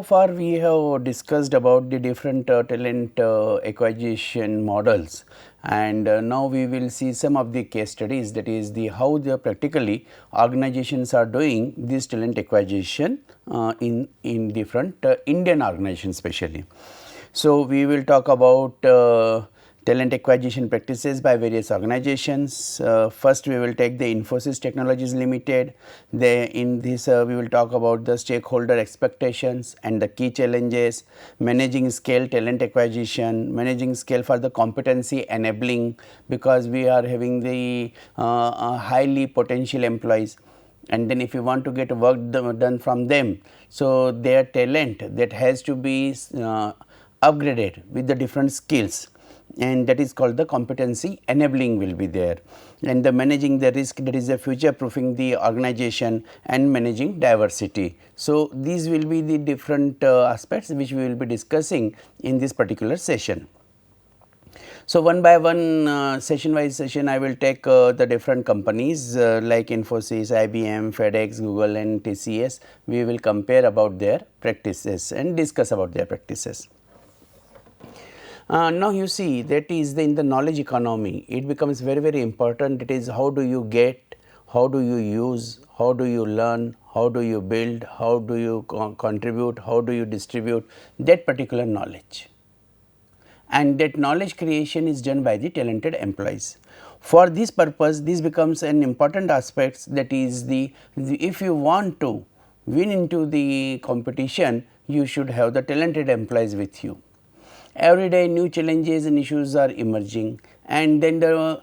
so far we have discussed about the different talent acquisition models, and now we will see some of the case studies, that is the how the practically organizations are doing this talent acquisition in different Indian organizations especially. So, we will talk about talent acquisition practices by various organizations. First, we will take the Infosys Technologies Limited. In this, we will talk about the stakeholder expectations and the key challenges, managing scale talent acquisition, managing scale for the competency enabling, because we are having the highly potential employees, and then if you want to get work done from them, so their talent that has to be upgraded with the different skills, and that is called the competency enabling will be there, and the managing the risk, that is the future proofing the organization, and managing diversity. So, these will be the different aspects which we will be discussing in this particular session. So, one by one, session wise session, I will take the different companies like Infosys, IBM, FedEx, Google and TCS. We will compare about their practices and discuss about their practices. Now, you see that is in the knowledge economy, it becomes very important. It is how do you get, how do you use, how do you learn, how do you build, how do you contribute, how do you distribute that particular knowledge, and that knowledge creation is done by the talented employees. For this purpose, this becomes an important aspect, that is the if you want to win into the competition, you should have the talented employees with you. Every day new challenges and issues are emerging, and then to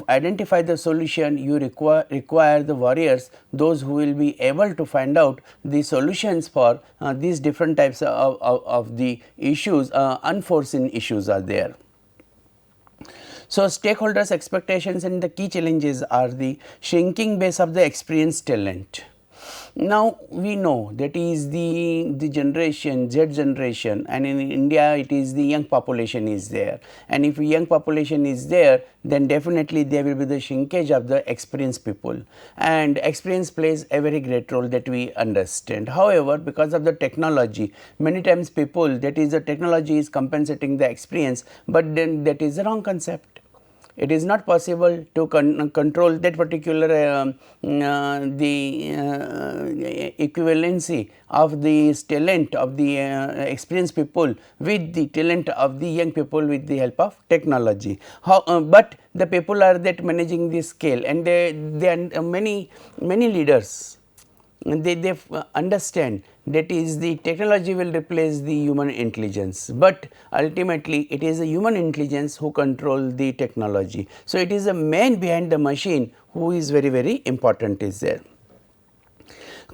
identify the solution, you require the warriors, those who will be able to find out the solutions for these different types of the issues, unforeseen issues are there. So, stakeholders expectations and the key challenges are the shrinking base of the experienced talent. Now, we know that is the generation Z generation, and in India it is the young population is there, and if young population is there, then definitely there will be the shrinkage of the experienced people, and experience plays a very great role, that we understand. However, because of the technology, many times people, that is the technology is compensating the experience, but then that is the wrong concept. It is not possible to control that particular equivalency of the talent of the experienced people with the talent of the young people with the help of technology. But the people are that managing the scale, and they are many leaders. They understand that is the technology will replace the human intelligence, but ultimately it is a human intelligence who control the technology. So, it is a man behind the machine who is very important is there.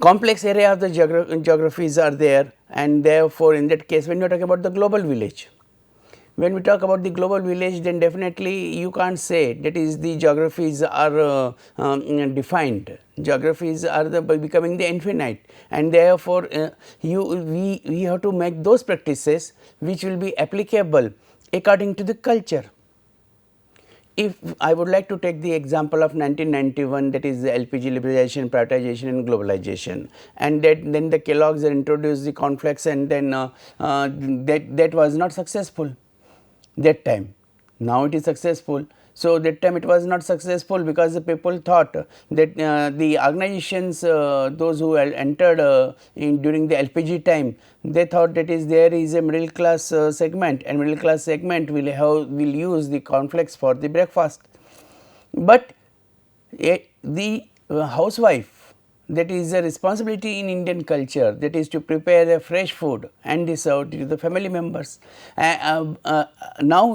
Complex area of the geographies are there, and therefore, in that case when you are talking about the global village, when we talk about the global village, then definitely you can't say that is the geographies are defined. Geographies are becoming the infinite, and therefore, we have to make those practices which will be applicable according to the culture. If I would like to take the example of 1991, that is the LPG liberalization, privatization and globalization, and then the Kellogg's introduced the cornflakes, and then that was not successful that time. Now it is successful. So, that time it was not successful because the people thought that the organizations, those who entered during the LPG time, they thought that is there is a middle class segment, and middle class segment will use the cornflakes for the breakfast. But the housewife, that is a responsibility in Indian culture, that is to prepare a fresh food and serve to the family members. Now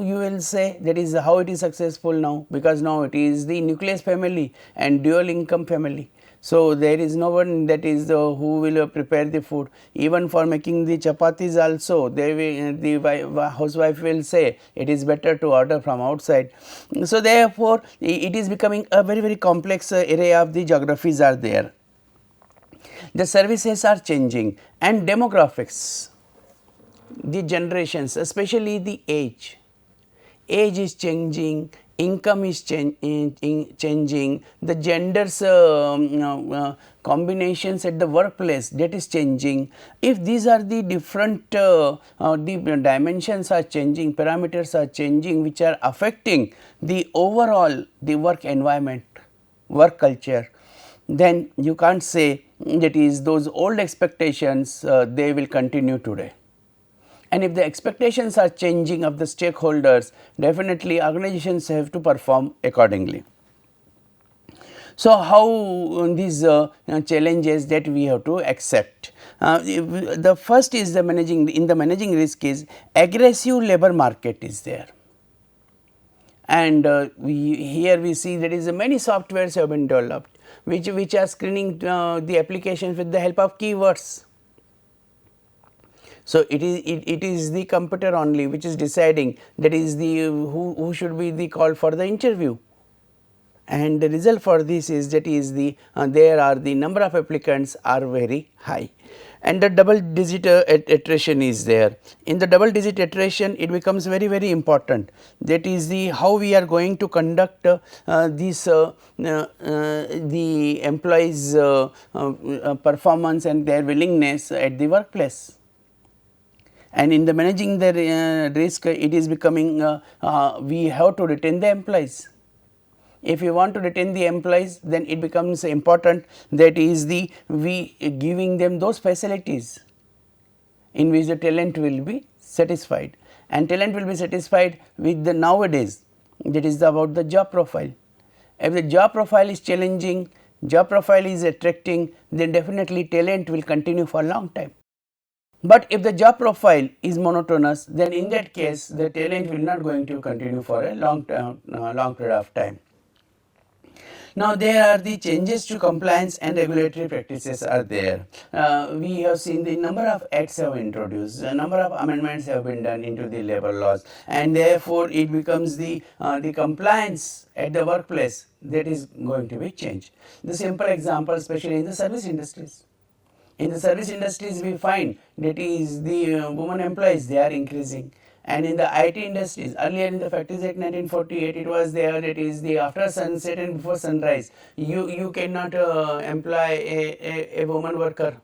you will say that is how it is successful now, because now it is the nucleus family and dual income family. So, there is no one that is who will prepare the food. Even for making the chapatis also, the housewife will say it is better to order from outside. So, therefore, it is becoming a very complex array of the geographies are there. The services are changing, and demographics, the generations, especially the age is changing, income is changing, the genders combinations at the workplace, that is changing. If these are the different the dimensions are changing, parameters are changing, which are affecting the overall the work environment, work culture, then you can't say that is those old expectations they will continue today. And if the expectations are changing of the stakeholders, definitely organizations have to perform accordingly. So, how these challenges that we have to accept? The first is the managing risk is aggressive labor market is there, and here we see there is many softwares have been developed which are screening the applications with the help of keywords. So, it is the computer only which is deciding that is the who should be the called for the interview, and the result for this is that is the there are the number of applicants are very high, and the double digit attrition is there. In the double digit attrition, it becomes very important, that is the how we are going to conduct this the employees performance and their willingness at the workplace. And in the managing the risk, it is becoming we have to retain the employees. If you want to retain the employees, then it becomes important that is the we giving them those facilities in which the talent will be satisfied, and talent will be satisfied with the nowadays, that is about the job profile. If the job profile is challenging, job profile is attracting, then definitely talent will continue for a long time. But if the job profile is monotonous, then in that case the talent will not going to continue for a long period of time. Now, there are the changes to compliance and regulatory practices are there. We have seen the number of acts have introduced, a number of amendments have been done into the labor laws, and therefore it becomes the compliance at the workplace that is going to be changed. The simple example, especially in the service industries. In the service industries, we find that is the women employees, they are increasing, and in the IT industries, earlier in the Factories Act 1948, it was there that is the after sunset and before sunrise, you cannot employ a woman worker,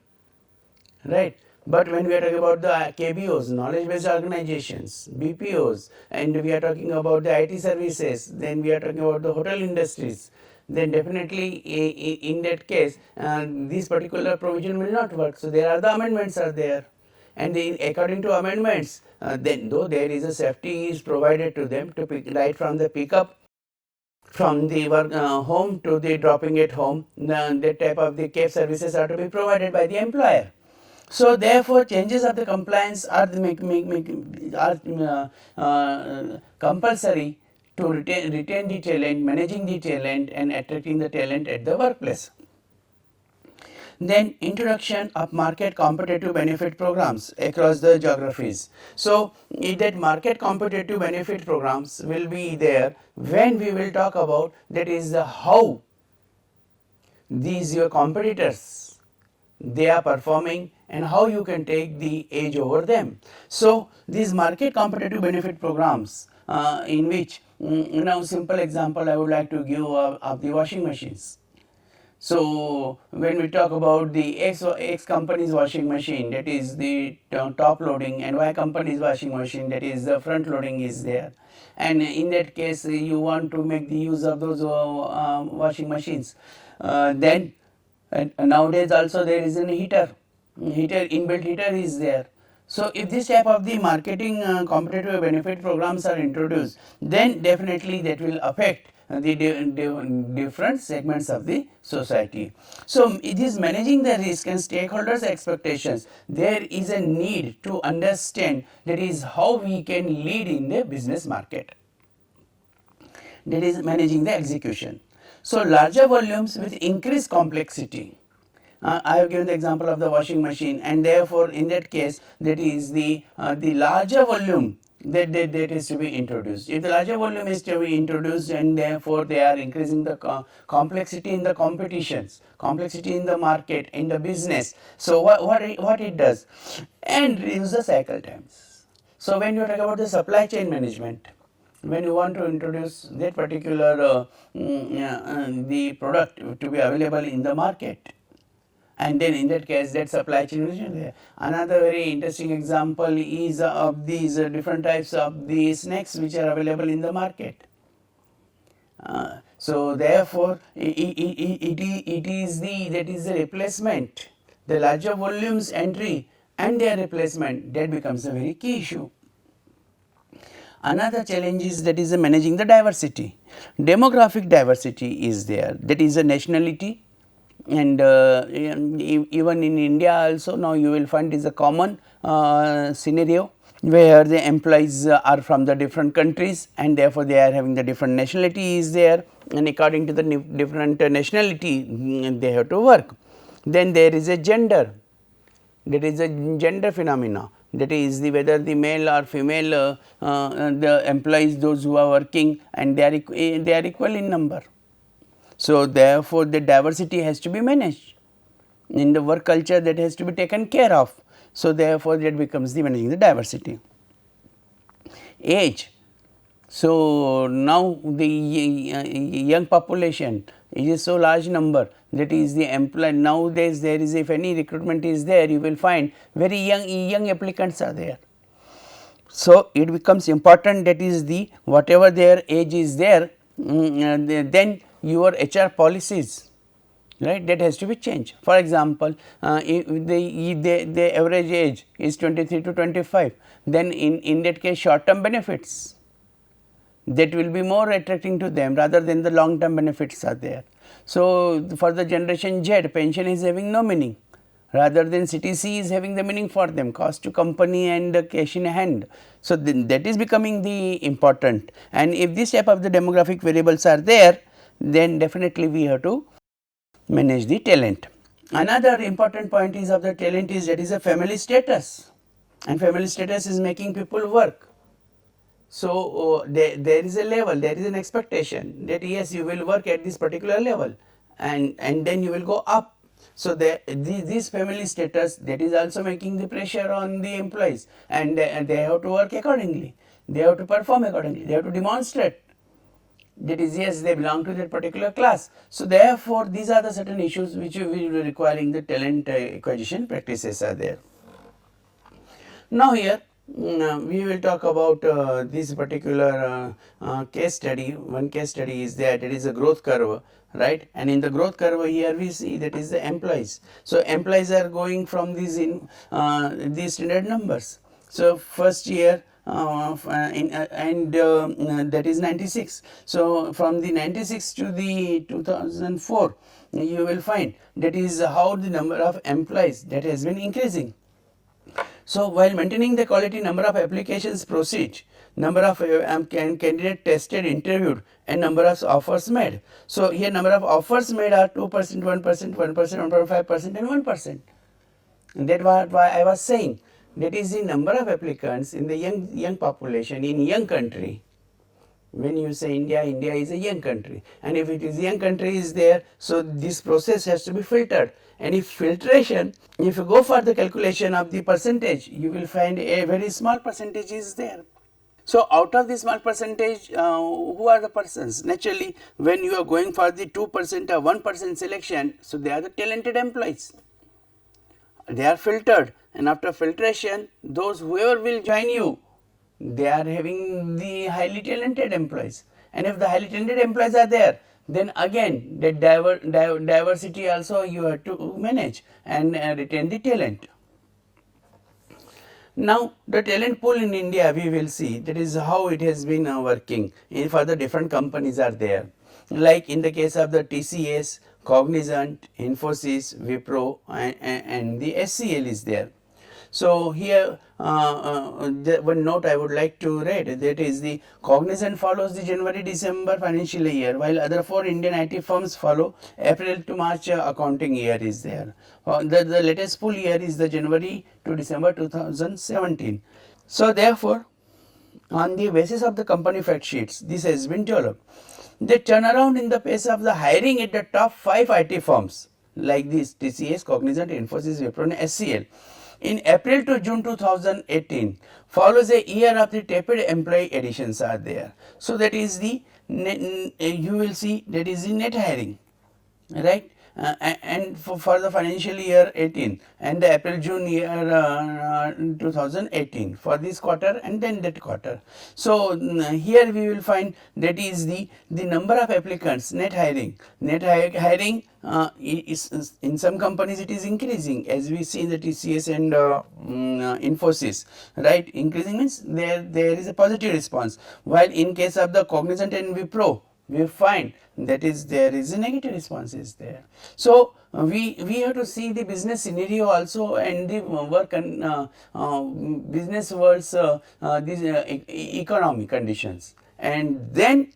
right. But when we are talking about the KBOs, knowledge based organizations, BPOs, and we are talking about the IT services, then we are talking about the hotel industries, then definitely in that case this particular provision will not work. So, there are the amendments are there, and according to amendments then though there is a safety is provided to them to pick right from the pickup from the work, home to the dropping at home, that type of the cab services are to be provided by the employer. So, therefore, changes of the compliance are compulsory to retain the talent, managing the talent and attracting the talent at the workplace. Then introduction of market competitive benefit programs across the geographies. So, that market competitive benefit programs will be there when we will talk about that is how these your competitors they are performing and how you can take the edge over them. So, these market competitive benefit programs in which simple example I would like to give of the washing machines. So, when we talk about the X company's washing machine, that is the top loading, and Y company's washing machine, that is the front loading is there, and in that case you want to make the use of those washing machines, then nowadays also there is a inbuilt heater is there. So, if this type of the marketing competitive benefit programs are introduced, then definitely that will affect the different segments of the society. So, it is managing the risk and stakeholders expectations. There is a need to understand that is how we can lead in the business market, that is managing the execution. So, larger volumes with increased complexity. I have given the example of the washing machine, and therefore, in that case that is the larger volume that is to be introduced. If the larger volume is to be introduced, and therefore, they are increasing the complexity in the competitions, complexity in the market, in the business. So, what it does, and reduce the cycle times. So, when you talk about the supply chain management, when you want to introduce that particular the product to be available in the market. And then in that case that supply chain is there. Another very interesting example is of these different types of the snacks which are available in the market. So therefore it is the replacement, the larger volumes entry and their replacement, that becomes a very key issue. Another challenge is that is managing the diversity. Demographic diversity is there, that is a nationality, and even in India also now you will find is a common scenario where the employees are from the different countries and therefore they are having the different nationality is there, and according to the different nationality they have to work. Then there is a gender, that is a gender phenomena, that is the whether the male or female the employees, those who are working, and they are equal in number. So therefore the diversity has to be managed in the work culture, that has to be taken care of. So therefore that becomes the managing the diversity. Age. So now the young population is so large number, that is the employee nowadays there is, if any recruitment is there, you will find very young applicants are there. So it becomes important, that is the whatever their age is there, then your HR policies, right, that has to be changed. For example, if the average age is 23 to 25, then in that case short term benefits, that will be more attracting to them rather than the long term benefits are there. So for the generation Z, pension is having no meaning, rather than CTC is having the meaning for them, cost to company and cash in hand. So then that is becoming the important, and if this type of the demographic variables are there, then definitely we have to manage the talent. Another important point is of the talent is that is a family status, and family status is making people work. So there is a level, there is an expectation that yes, you will work at this particular level, and then you will go up. So this family status, that is also making the pressure on the employees, and they have to work accordingly, they have to perform accordingly, they have to demonstrate that is yes, they belong to that particular class. So therefore these are the certain issues which will be requiring the talent acquisition practices are there. Now here we will talk about this particular case study. One case study is that it is a growth curve, right, and in the growth curve here we see that is the employees. So employees are going from these these standard numbers. So first year that is 96. So from the 96 to the 2004 you will find that is how the number of employees that has been increasing. So while maintaining the quality, number of applications proceed, number of candidate tested, interviewed, and number of offers made. So here number of offers made are 2%, 1%, 1%, 1.5%, and 1%. And that was why I was saying that is the number of applicants in the young population in young country. When you say India, India is a young country, and if it is young country is there, so this process has to be filtered. And if filtration, if you go for the calculation of the percentage, you will find a very small percentage is there. So out of this small percentage, who are the persons? Naturally, when you are going for the 2% or 1% selection, so they are the talented employees. They are filtered, and after filtration, those whoever will join you, they are having the highly talented employees. And if the highly talented employees are there, then again the diversity also you have to manage and retain the talent. Now the talent pool in India, we will see that is how it has been working for the different companies are there. Like in the case of the TCS, Cognizant, Infosys, Wipro, and the SCL is there. So here one note I would like to read, that is the Cognizant follows the January-December financial year, while other 4 Indian IT firms follow April to March accounting year is there. The latest full year is the January to December 2017. So therefore, on the basis of the company fact sheets, this has been developed. The turnaround in the pace of the hiring at the top 5 IT firms like this TCS, Cognizant, Infosys, Wipro, and SCL. In April to June 2018 follows a year of the tepid employee additions are there. So that is the you will see that is the net hiring, right. And for the financial year 18 and the April June year 2018 for this quarter and then that quarter. So here we will find that is the number of applicants, net hiring. Hiring is in some companies it is increasing, as we see in the TCS and Infosys, right. Increasing means there is a positive response, while in case of the Cognizant and Wipro we find that is there is a negative response is there. So we have to see the business scenario also and the work and business world's these economic conditions, and then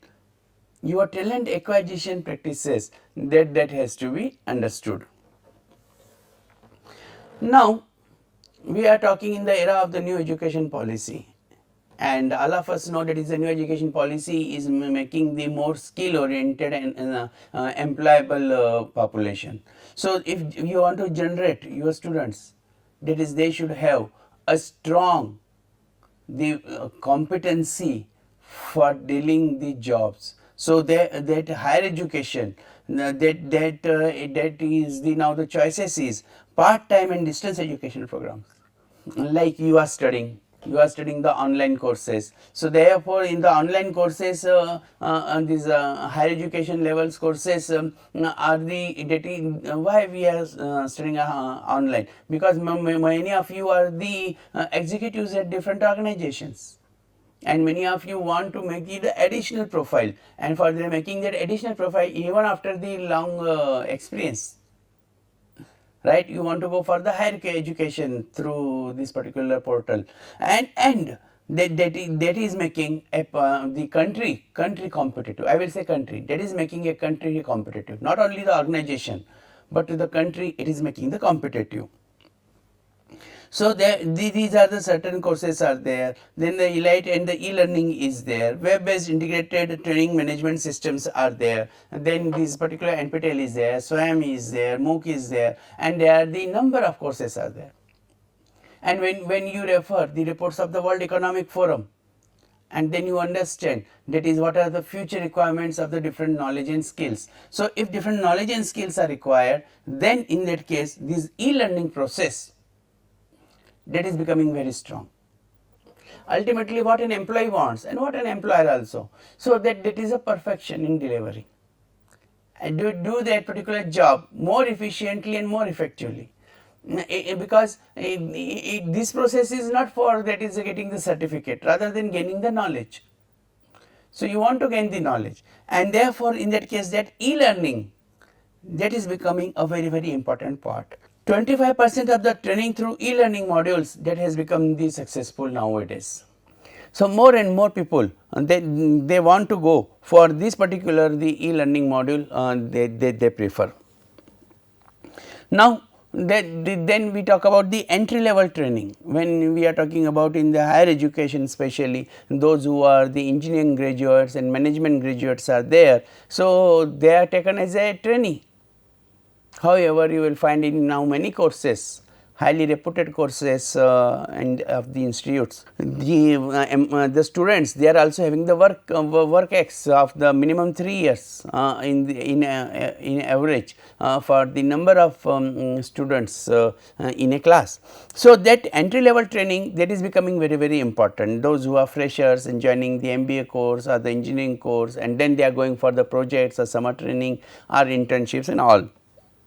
your talent acquisition practices that has to be understood. Now we are talking in the era of the new education policy, and all of us know that is the new education policy is making the more skill oriented and employable population. So if you want to generate your students, that is they should have a strong competency for dealing the jobs. So that higher education that is the now the choices is part time and distance education programs, like you are studying the online courses. So therefore in the online courses these higher education levels courses are the that is why we are studying online, because many of you are the executives at different organizations, and many of you want to make it additional profile, and for making that additional profile even after the long experience, right, you want to go for the higher education through this particular portal, and that is making the country competitive. I will say country, that is making a country competitive, not only the organization but to the country it is making the competitive. So these are the certain courses are there. Then the Elite and the e-learning is there. Web-based integrated training management systems are there. And then this particular NPTEL is there, SWAYAM is there, MOOC is there, and there the number of courses are there. And when you refer the reports of the World Economic Forum, and then you understand that is what are the future requirements of the different knowledge and skills. So if different knowledge and skills are required, then in that case this e-learning process that is becoming very strong. Ultimately what an employee wants and what an employer also, so that is a perfection in delivery and do that particular job more efficiently and more effectively, because this process is not for that is getting the certificate rather than gaining the knowledge. So you want to gain the knowledge, and therefore in that case that e-learning that is becoming a very important part. 25% of the training through e-learning modules that has become the successful nowadays. So more and more people they want to go for this particular the e-learning module they prefer. Now then we talk about the entry level training. When we are talking about in the higher education, especially those who are the engineering graduates and management graduates are there, so they are taken as a trainee. However, you will find in now many courses, highly reputed courses and of the institutes, the students they are also having the work X of the minimum 3 years in average for the number of students in a class. So that entry level training that is becoming very important. Those who are freshers and joining the MBA course or the engineering course, and then they are going for the projects or summer training or internships and all.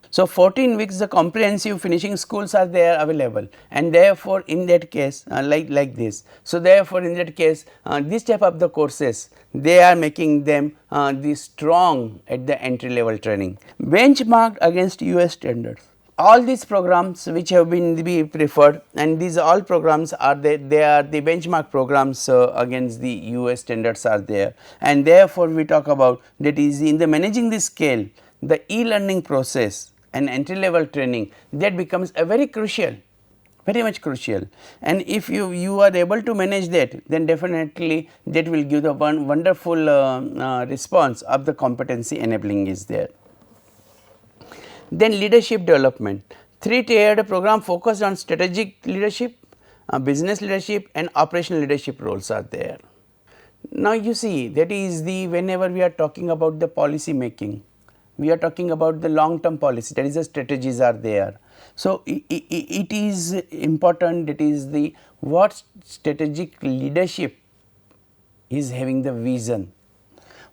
So 14 weeks the comprehensive finishing schools are there available, and therefore in that case like this. So therefore in that case this type of the courses they are making them the strong at the entry level training, benchmarked against US standards. All these programs which have been preferred, and these all programs are they are the benchmark programs against the US standards are there, and therefore we talk about that is in the managing the scale, the e-learning process and entry level training that becomes a very much crucial, and if you are able to manage that, then definitely that will give the one wonderful response of the competency enabling is there. Then leadership development, Three-tiered program focused on strategic leadership, business leadership and operational leadership roles are there. Now, you see that is the whenever we are talking about the policy making, we are talking about the long term policy, that is the strategies are there. So, it is important, that is the what strategic leadership is having the vision,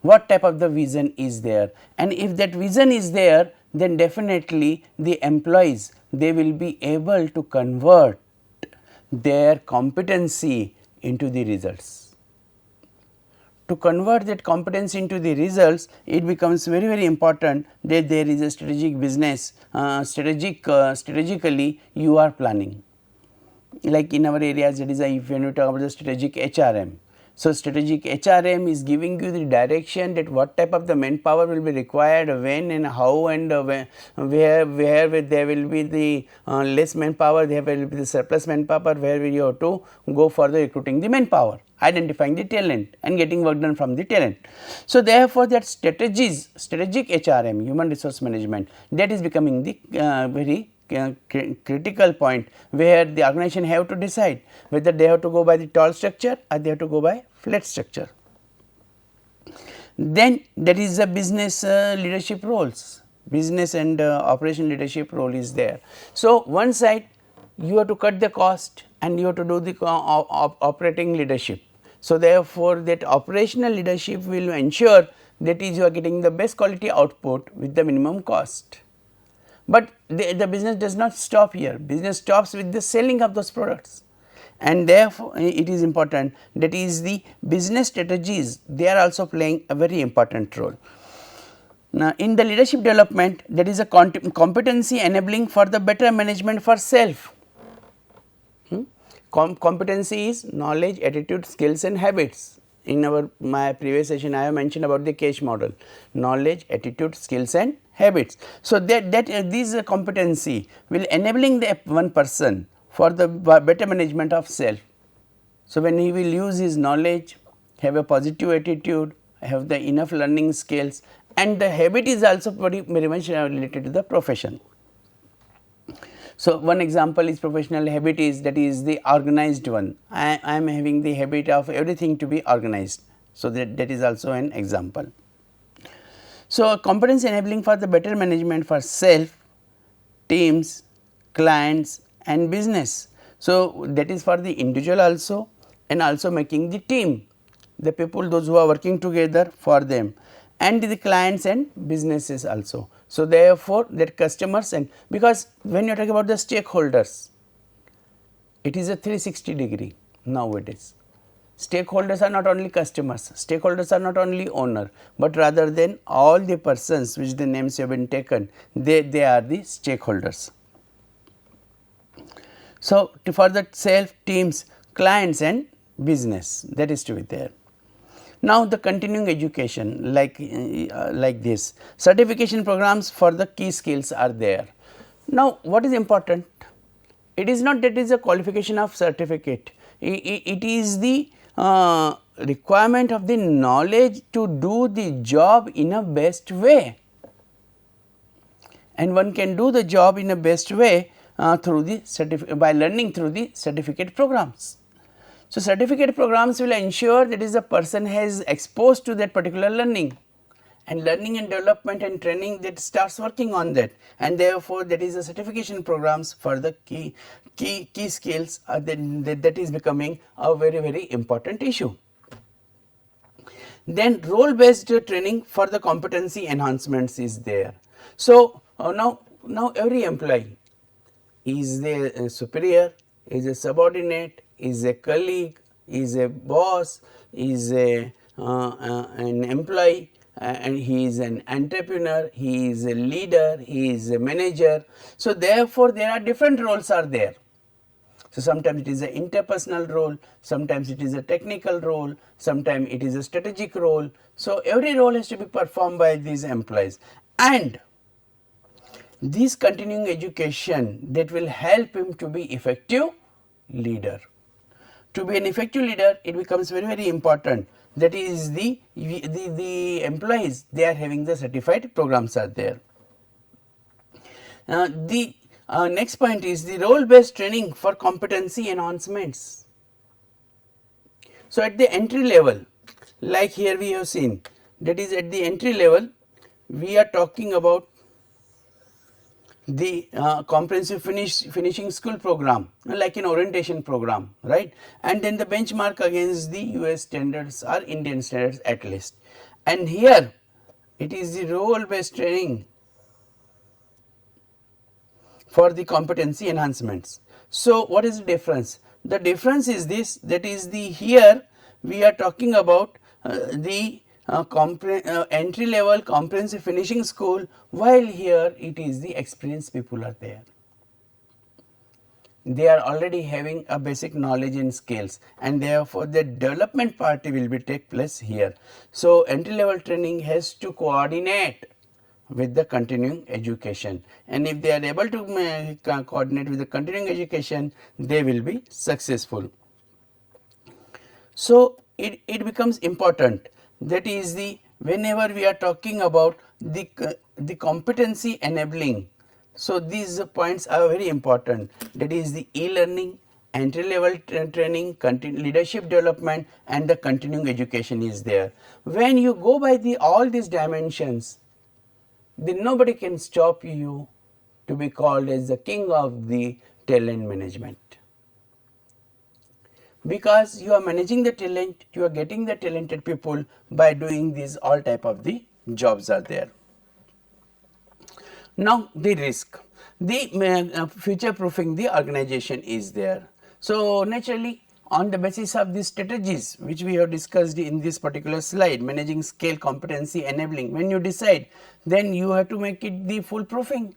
what type of the vision is there, and if that vision is there, then definitely the employees, they will be able to convert their competency into the results. To convert that competency into the results, it becomes very important that there is a strategic business, strategically you are planning. Like in our areas, that is if when we talk about the strategic HRM. So, strategic HRM is giving you the direction that what type of the manpower will be required, when and how, and where there will be the less manpower, there will be the surplus manpower, where we have to go for the recruiting the manpower, identifying the talent and getting work done from the talent. So, therefore, that strategies, strategic HRM, human resource management, that is becoming the very critical point, where the organization have to decide whether they have to go by the tall structure or they have to go by flat structure. Then there is a business leadership roles, business and operation leadership role is there. So, one side you have to cut the cost and you have to do the operating leadership. So, therefore, that operational leadership will ensure that is you are getting the best quality output with the minimum cost. But the business does not stop here, business stops with the selling of those products, and therefore, it is important that is the business strategies, they are also playing a very important role. Now, in the leadership development, there is a competency enabling for the better management for self. Competency is knowledge, attitude, skills and habits. In my previous session, I have mentioned about the CASE model, knowledge, attitude, skills and habits. So, that this competency will enabling the one person for the better management of self. So, when he will use his knowledge, have a positive attitude, have the enough learning skills, and the habit is also very much related to the profession. So, one example is professional habit is, that is the organized one. I am having the habit of everything to be organized. So, that is also an example. So, competence enabling for the better management for self, teams, clients and business. So, that is for the individual also, and also making the team, the people those who are working together for them, and the clients and businesses also. So, therefore, that customers, and because when you are talking about the stakeholders, it is a 360 degree nowadays. Stakeholders are not only customers, stakeholders are not only owner, but rather than all the persons which the names have been taken, they are the stakeholders. So, for the self, teams, clients and business, that is to be there. Now, the continuing education like this, certification programs for the key skills are there. Now, what is important? It is not that it is a qualification of certificate, it is the requirement of the knowledge to do the job in a best way, and one can do the job in a best way through the by learning through the certificate programs. So, certificate programs will ensure that is the person has exposed to that particular learning, and learning and development and training that starts working on that, and therefore, that is the certification programs for the key skills that is becoming a very important issue. Then role based training for the competency enhancements is there. So, now every employee is a superior, is a subordinate, is a colleague, is a boss, is an employee, and he is an entrepreneur, he is a leader, he is a manager. So, therefore, there are different roles are there. So, sometimes it is an interpersonal role, sometimes it is a technical role, sometimes it is a strategic role. So, every role has to be performed by these employees, and this continuing education that will help him to be effective leader. To be an effective leader, it becomes very important, that is the employees, they are having the certified programs are there. The Next point is the role based training for competency enhancements. So, at the entry level, like here we have seen, that is at the entry level we are talking about the comprehensive finishing school program, like an orientation program, right, and then the benchmark against the US standards or Indian standards at least, and here it is the role based training for the competency enhancements. So, what is the difference? The difference is this, that is the here we are talking about the entry level comprehensive finishing school, while here it is the experienced people are there. They are already having a basic knowledge and skills, and therefore the development part will be take place here. So, entry level training has to coordinate with the continuing education, and if they are able to coordinate with the continuing education, they will be successful. So, it becomes important, that is the whenever we are talking about the competency enabling. So, these points are very important, that is the e-learning, entry level training, leadership development, and the continuing education is there. When you go by the all these dimensions, then nobody can stop you to be called as the king of the talent management, because you are managing the talent, you are getting the talented people by doing these all type of the jobs are there. Now, the risk, the future proofing the organization is there. So, naturally on the basis of these strategies which we have discussed in this particular slide, managing scale, competency, enabling, when you decide, then you have to make it the full proofing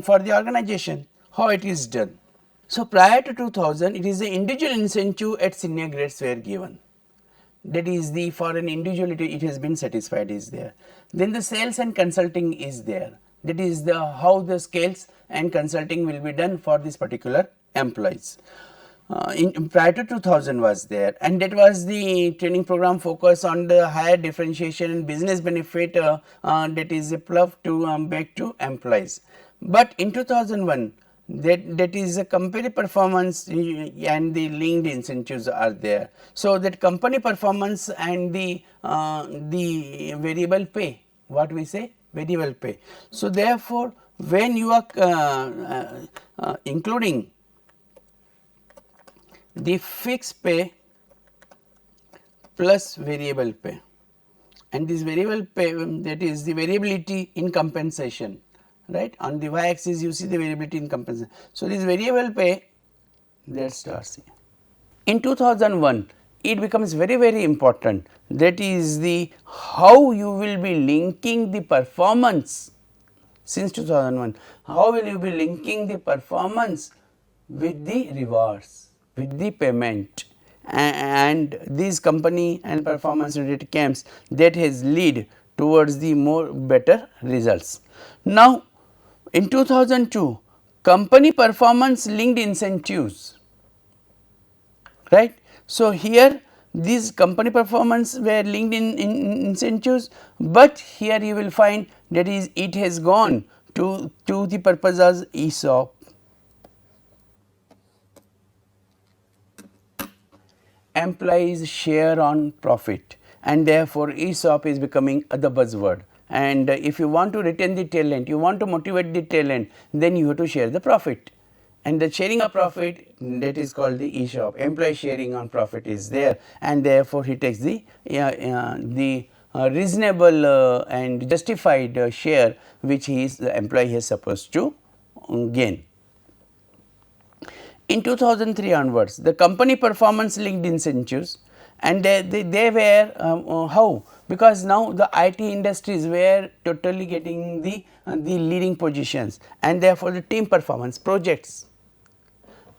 for the organization. How it is done? So, prior to 2000, it is the individual incentive at senior grades were given, that is the for an individual it has been satisfied is there. Then the sales and consulting is there, that is the how the scales and consulting will be done for this particular employees. In prior to 2000 was there, and that was the training program focus on the higher differentiation and business benefit, that is a plus to back to employees. But in 2001, that is a company performance and the linked incentives are there. So, that company performance and the variable pay, what we say variable pay. So, therefore, when you are including the fixed pay plus variable pay, and this variable pay, that is the variability in compensation, right, on the y axis you see the variability in compensation. So, this variable pay, that is RC. In 2001 it becomes very important, that is the how you will be linking the performance. Since 2001, how will you be linking the performance with the rewards, with the payment, and these company and performance related camps that has lead towards the more better results. Now, in 2002, company performance linked incentives, right. So, here these company performance were linked in incentives, but here you will find that is it has gone to the purpose as ESOP, employees share on profit, and therefore ESOP is becoming the buzzword. And if you want to retain the talent, you want to motivate the talent, then you have to share the profit, and the sharing of profit, that is called the ESOP, employee sharing on profit is there, and therefore he takes the reasonable and justified share which the employee is supposed to gain. In 2003 onwards, the company performance linked incentives, and they were how, because now the IT industries were totally getting the leading positions, and therefore the team performance projects,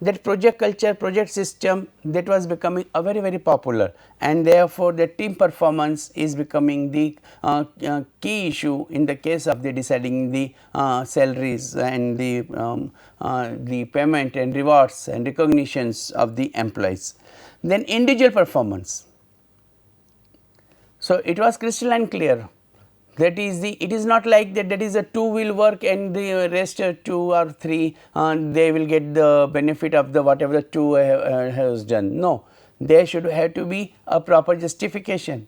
that project culture, project system, that was becoming a very popular, and therefore the team performance is becoming the key issue in the case of the deciding the salaries and the payment and rewards and recognitions of the employees. Then individual performance. So, it was crystalline clear That is the, it is not like that is a two will work and the rest 2 or 3 they will get the benefit of the whatever the 2 has done. No, there should have to be a proper justification.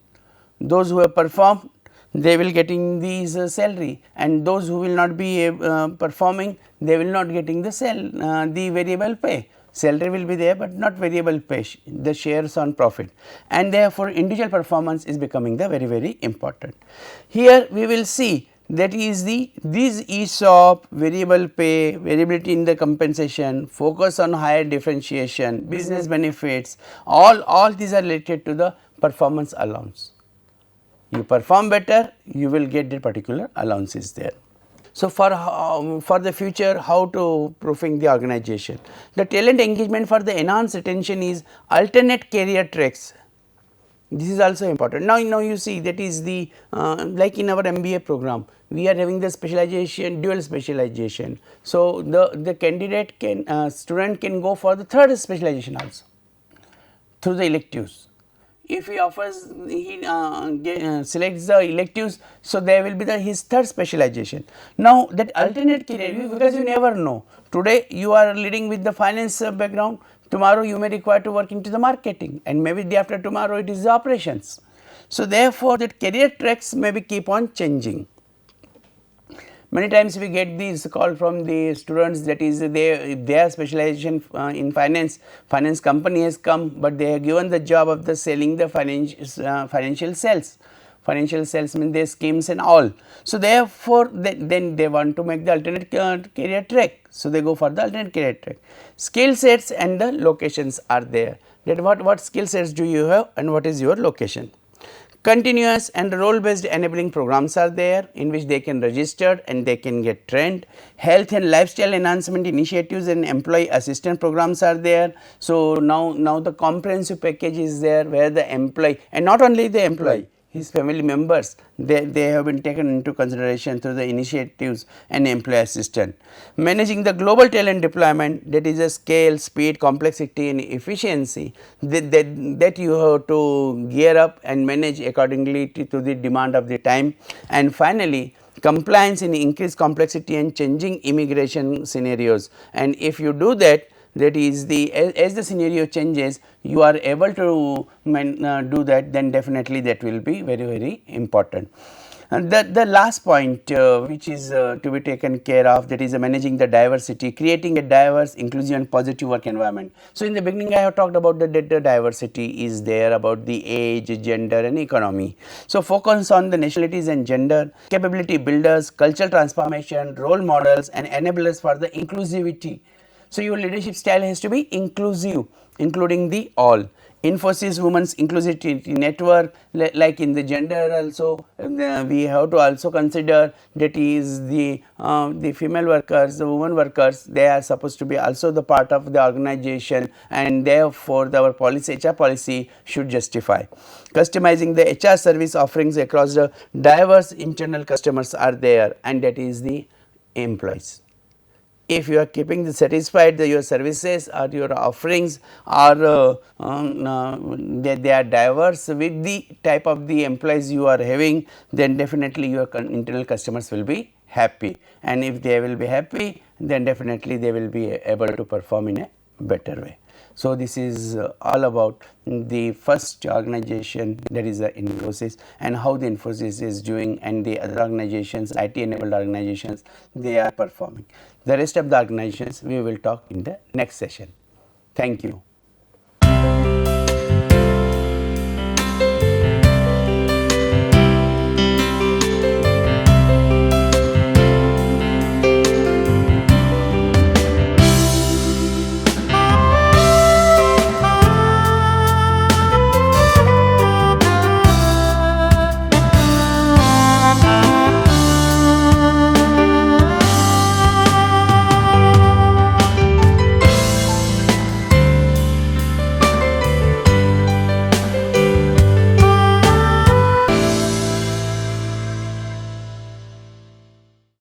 Those who have performed, they will getting these salary, and those who will not be performing, they will not getting the variable pay. Salary will be there, but not variable pay, the shares on profit, and therefore individual performance is becoming the very important. Here we will see that is the these ESOP, variable pay, variability in the compensation, focus on higher differentiation, business benefits, all these are related to the performance allowance. You perform better, you will get the particular allowances there. So, for the future, how to proofing the organization? The talent engagement for the enhanced retention is alternate career tracks. This is also important. Now you see that is the like in our MBA program, we are having the specialization, dual specialization. So, the candidate can student can go for the third specialization also through the electives. If he offers, he selects the electives, so there will be his third specialization. Now that alternate career, because you never know, today you are leading with the finance background, tomorrow you may require to work into the marketing, and maybe the after tomorrow it is the operations. So therefore that career tracks maybe keep on changing. Many times we get these call from the students, that is their specialization in finance company has come, but they have given the job of the selling the financial sales. Financial sales mean their schemes and all. So therefore then they want to make the alternate career track. So they go for the alternate career track. Skill sets and the locations are there. That what skill sets do you have and what is your location. Continuous and role based enabling programs are there, in which they can register and they can get trained. Health and lifestyle enhancement initiatives and employee assistance programs are there. So now the comprehensive package is there, where the employee, and not only the employee, his family members, they have been taken into consideration through the initiatives and employee assistance. Managing the global talent deployment, that is a scale, speed, complexity and efficiency that you have to gear up and manage accordingly to the demand of the time. And finally, compliance in increased complexity and changing immigration scenarios, and if you do that, that is the as the scenario changes, you are able to do that, then definitely that will be very important. And the last point which is to be taken care of, that is managing the diversity, creating a diverse, inclusive and positive work environment. So in the beginning I have talked about the diversity is there, about the age, gender and economy. So focus on the nationalities and gender, capability builders, cultural transformation, role models and enablers for the inclusivity. So your leadership style has to be inclusive, including the all. Infosys Women's Inclusivity Network, like in the gender also, we have to also consider that is the female workers, the women workers, they are supposed to be also the part of the organization, and therefore our policy, HR policy should justify. Customizing the HR service offerings across the diverse internal customers are there, and that is the employees. If you are keeping the satisfied your services or your offerings are they are diverse with the type of the employees you are having, then definitely your internal customers will be happy, and if they will be happy, then definitely they will be able to perform in a better way. So this is all about the first organization, that is the Infosys, and how the Infosys is doing, and the other organizations, IT enabled organizations, they are performing. The rest of the organizations we will talk in the next session. Thank you.